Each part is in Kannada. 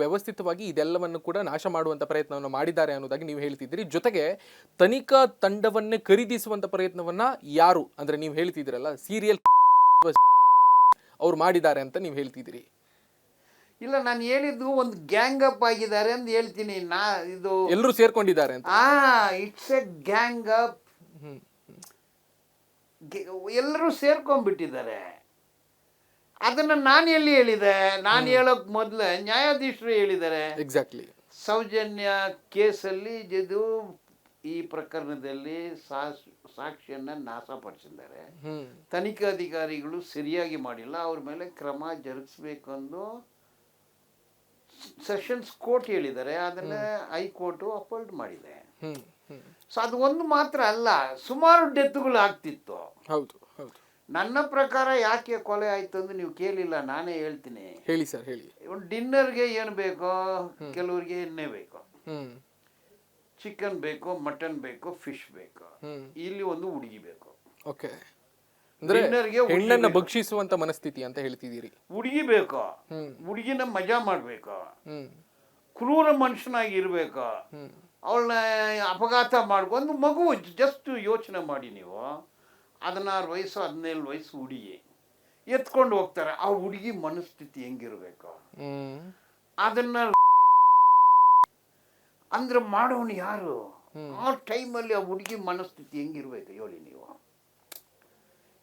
ವ್ಯವಸ್ಥಿತವಾಗಿ ಇದೆಲ್ಲವನ್ನು ಕೂಡ ನಾಶ ಮಾಡುವಂತ ಪ್ರಯತ್ನವನ್ನು ಮಾಡಿದ್ದಾರೆ ಅನ್ನೋದಾಗಿ ನೀವು ಹೇಳ್ತಿದ್ದೀರಿ. ಜೊತೆಗೆ ತನಿಖಾ ತಂಡವನ್ನೇ ಖರೀದಿಸುವಂತ ಪ್ರಯತ್ನವನ್ನ ಯಾರು ಅಂದ್ರೆ ನೀವು ಹೇಳ್ತಿದ್ದೀರಲ್ಲ ಸೀರಿಯಲ್ ಅವ್ರು ಮಾಡಿದ್ದಾರೆ ಅಂತ ನೀವು ಹೇಳ್ತಿದ್ದೀರಿ. ಇಲ್ಲ, ನಾನು ಹೇಳಿದ್ದು ಒಂದು ಗ್ಯಾಂಗ್ ಅಪ್ ಆಗಿದ್ದಾರೆ ಅಂತ ಹೇಳ್ತೀನಿ. ಇದು ಎಲ್ಲರೂ ಸೇರ್ಕೊಂಡಿದ್ದಾರೆ ಅಂತ. It's A gang up. ಎಲ್ಲರೂ ಸೇರ್ಕೊಂಡ್ಬಿಟ್ಟಿದ್ದಾರೆ. ಅದನ್ನ ನಾನು ಎಲ್ಲಿ ಹೇಳಿದೆ? ನಾನು ಹೇಳೋಕ್ ಮೊದಲೇ ನ್ಯಾಯಾಧೀಶರು ಹೇಳಿದ್ದಾರೆ. ಎಕ್ಸಾಕ್ಟ್ಲಿ. ಸೌಜನ್ಯ ಕೇಸಲ್ಲಿ ಇದು ಈ ಪ್ರಕರಣದಲ್ಲಿ ಸಾಕ್ಷಿಯನ್ನ ನಾಶಪಡಿಸಿದ್ದಾರೆ. ತನಿಖಾಧಿಕಾರಿಗಳು ಸರಿಯಾಗಿ ಮಾಡಿಲ್ಲ, ಅವ್ರ ಮೇಲೆ ಕ್ರಮ ಜರುಗಿಸ್ಬೇಕೆಂದು ಸೆಷನ್ಸ್ ಕೋರ್ಟ್ ಹೇಳಿದ್ದಾರೆ. ಅದನ್ನ ಹೈಕೋರ್ಟ್ ಅಪೋಲ್ಡ್ ಮಾಡಿದೆ. ಸೊ ಅದು ಒಂದು ಮಾತ್ರ ಅಲ್ಲ, ಸುಮಾರು ಡೆತ್ಗಳು ಆಗ್ತಿತ್ತು. ಹೌದು ಹೌದು. ನನ್ನ ಪ್ರಕಾರ ಯಾಕೆ ಕೊಲೆ ಆಯ್ತು ಅಂದ್ರೆ ನೀವು ಕೇಳಿಲ್ಲ, ನಾನೇ ಹೇಳ್ತೀನಿ. ಹೇಳಿ ಸರ್, ಹೇಳಿ. ಡಿನ್ನರ್ಗೆ ಏನು ಬೇಕೋ, ಕೆಲವರಿಗೆ ಎಣ್ಣೆ ಬೇಕು, ಚಿಕನ್ ಬೇಕು, ಮಟನ್ ಬೇಕು, ಫಿಶ್ ಬೇಕು, ಇಲ್ಲಿ ಒಂದು ಹುಡುಗಿ ಬೇಕು. ಓಕೆ, ಅಂದ್ರೆ ಹೆಣ್ಣನ್ನ ಭಕ್ಷಿಸುವಂತ ಮನಸ್ಥಿತಿ ಅಂತ ಹೇಳ್ತಿದ್ದೀರಿ. ಹುಡುಗಿ ಬೇಕು, ಹುಡುಗಿನ ಮಜಾ ಮಾಡ್ಬೇಕು, ಕ್ರೂರ ಮನುಷ್ಯನಾಗಿ ಇರ್ಬೇಕು, ಅವಳನ್ನ ಅಪಘಾತ ಮಾಡ್ಕೊಂಡು ಮಗು. ಜಸ್ಟ್ ಯೋಚನೆ ಮಾಡಿ ನೀವು, 16 ವಯಸ್ಸು 17 ವಯಸ್ಸು ಹುಡುಗಿ ಎತ್ಕೊಂಡು ಹೋಗ್ತಾರೆ. ಆ ಹುಡುಗಿ ಮನಸ್ಥಿತಿ ಹೆಂಗಿರ್ಬೇಕು? ಅದನ್ನ ಅಂದ್ರೆ ಮಾಡೋನು ಯಾರು? ಆ ಟೈಮಲ್ಲಿ ಆ ಹುಡುಗಿ ಮನಸ್ಥಿತಿ ಹೆಂಗಿರ್ಬೇಕು ಹೇಳಿ ನೀವು?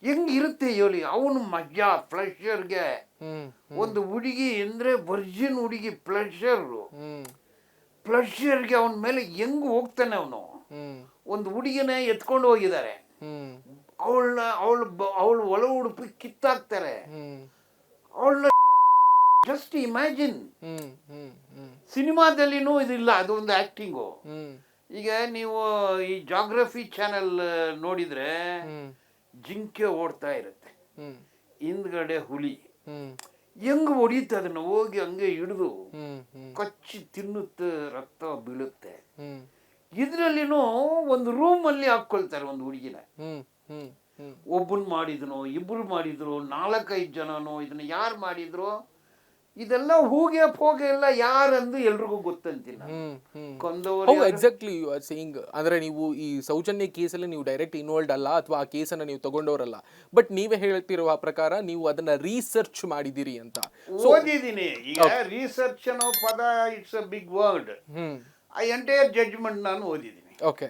ಹೆಂಗಿರುತ್ತೆ ಹೇಳಿ? ಅವನು ಮಜಾ ಪ್ಲೆಷರ್ಗೆ, ಒಂದು ಹುಡುಗಿ ಅಂದ್ರೆ ವರ್ಜಿನ್ ಹುಡುಗಿ ಪ್ಲೆಷರ್ಗೆ ಅವನ ಮೇಲೆ ಹೆಂಗ್ ಹೋಗ್ತಾನೆ ಅವನು. ಒಂದು ಹುಡುಗಿನ ಎತ್ಕೊಂಡು ಹೋಗಿದ್ದಾರೆ, ಅವಳು ಒಳ ಉಡುಪಿ ಕಿತ್ತಾಕ್ತಾರೆ, ಅವಳನ್ನ ಜಸ್ಟ್ ಇಮ್ಯಾಜಿನ್. ಸಿನಿಮಾದಲ್ಲಿನೂ ಇದಿಲ್ಲ, ಅದು ಒಂದು ಆಕ್ಟಿಂಗು. ಈಗ ನೀವು ಈ ಜಾಗ್ರಫಿ ಚಾನೆಲ್ ನೋಡಿದ್ರೆ ಜಿಂಕೆ ಓಡ್ತಾ ಇರುತ್ತೆ, ಹಿಂದ್ಗಡೆ ಹುಲಿ ಹೆಂಗ್ ಹೊಡಿಯುತ್ತೆ, ಅದನ್ನ ಹೋಗಿ ಹಂಗೆ ಹಿಡಿದು ಕಚ್ಚಿ ತಿನ್ನುತ್ತೆ, ರಕ್ತ ಬೀಳುತ್ತೆ. ಇದ್ರಲ್ಲಿನೂ ಒಂದು ರೂಮ್ ಅಲ್ಲಿ ಹಾಕೊಳ್ತಾರೆ ಒಂದು ಹುಡುಗಿನ. ಒಬ್ಬನ್ ಮಾಡಿದ್ನೋ, ಇಬ್ರು ಮಾಡಿದ್ರು, 4-5 ಜನನೋ, ಇದನ್ನ ಯಾರು ಮಾಡಿದ್ರು? ಇದೆಲ್ಲ ಹೂಗೆ ಪೋಗೆ ಎಲ್ಲ ಯಾರಂದು ಎಲ್ರಿಗೂ ಗೊತ್ತಂತಿಲ್ಲ. Exactly you are saying. ಅಂದ್ರೆ ನೀವು ಈ ಸೌಜನ್ಯ ಕೇಸಲ್ಲಿ ನೀವು ಡೈರೆಕ್ಟ್ ಇನ್ವಾಲ್ವ್ಡ್ ಅಲ್ಲ, ಅಥವಾ ಆ ಕೇಸನ್ನ ನೀವು ತಗೊಂಡವರಲ್ಲ. ಬಟ್ ನೀವೇ ಹೇಳ್ತಿರುವ ಪ್ರಕಾರ ನೀವು ಅದನ್ನ ರಿಸರ್ಚ್ ಮಾಡಿದಿರಿ ಅಂತ. ಓದಿದ್ದೀನಿ. ಈಗ ರಿಸರ್ಚ್ ಅನ್ನೋ ಪದ ಇಟ್ಸ್ ಅ ಬಿಗ್ ವರ್ಡ್. ಆ ಎಂಟೈರ್ ಜಡ್ಜ್ಮೆಂಟ್ ನಾನು ಓದಿದ್ದೀನಿ. ಓಕೆ.